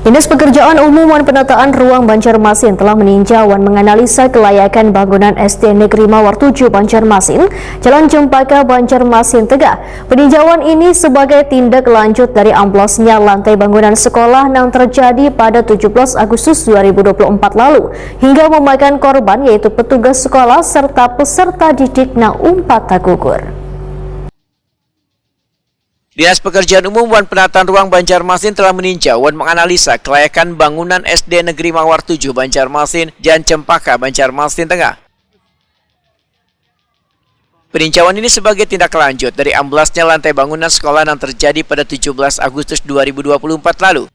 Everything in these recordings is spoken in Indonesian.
Dinas Pekerjaan Umum dan Penataan Ruang Banjarmasin telah meninjau dan menganalisa kelayakan bangunan SD Negeri Mawar 7 Banjarmasin, Jalan Cempaka, Banjarmasin, Tegah. Peninjauan ini sebagai tindak lanjut dari amblesnya lantai bangunan sekolah yang terjadi pada 17 Agustus 2024 lalu, hingga memakan korban yaitu petugas sekolah serta peserta didik yang umpat tak gugur. Dinas Pekerjaan Umum dan Penataan Ruang Banjarmasin telah meninjau dan menganalisa kelayakan bangunan SD Negeri Mawar 7 Banjarmasin, Jalan Cempaka, Banjarmasin Tengah. Peninjauan ini sebagai tindak lanjut dari amblasnya lantai bangunan sekolah yang terjadi pada 17 Agustus 2024 lalu.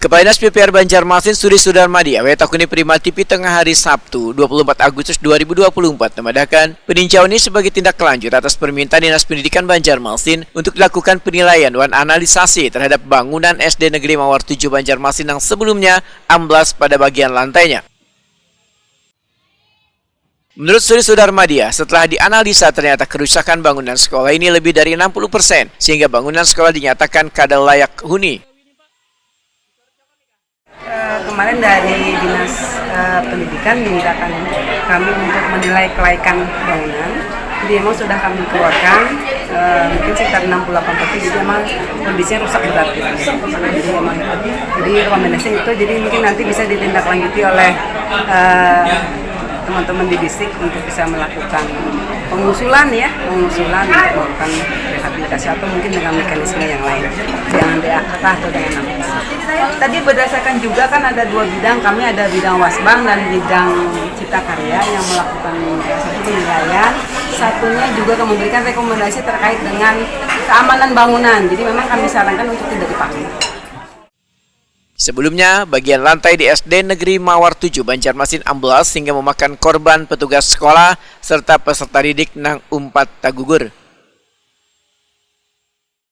Kepala Dinas PPR Banjarmasin Suri Sudarmadi Wetakuni Prima TV tengah hari Sabtu 24 Agustus 2024 memadakan peninjauan ini sebagai tindak lanjut atas permintaan Dinas Pendidikan Banjarmasin untuk dilakukan penilaian dan analisasi terhadap bangunan SD Negeri Mawar 7 Banjarmasin yang sebelumnya amblas pada bagian lantainya. Menurut Suri Sudarmadia, setelah dianalisa ternyata kerusakan bangunan sekolah ini lebih dari 60%, sehingga bangunan sekolah dinyatakan kada layak huni. Kemarin dari Dinas Pendidikan mintakan kami untuk menilai kelaikan bangunan. Jadi memang sudah kami keluarkan mungkin sekitar 68%, jadi memang kondisinya rusak berat gitu. Jadi rekomendasi itu jadi mungkin nanti bisa ditindaklanjuti oleh teman-teman di distrik untuk bisa melakukan pengusulan untuk melakukan rehabilitasi atau mungkin dengan mekanisme yang lain, dengan DAK atau dengan apa. Tadi berdasarkan juga kan ada dua bidang, kami ada bidang Wasbang dan bidang Cipta Karya yang melakukan satu penilaian, satunya juga memberikan rekomendasi terkait dengan keamanan bangunan. Jadi memang kami sarankan untuk tidak dipakai. Sebelumnya, bagian lantai di SD Negeri Mawar 7 Banjarmasin amblas hingga memakan korban petugas sekolah serta peserta didik nang umpat tak gugur.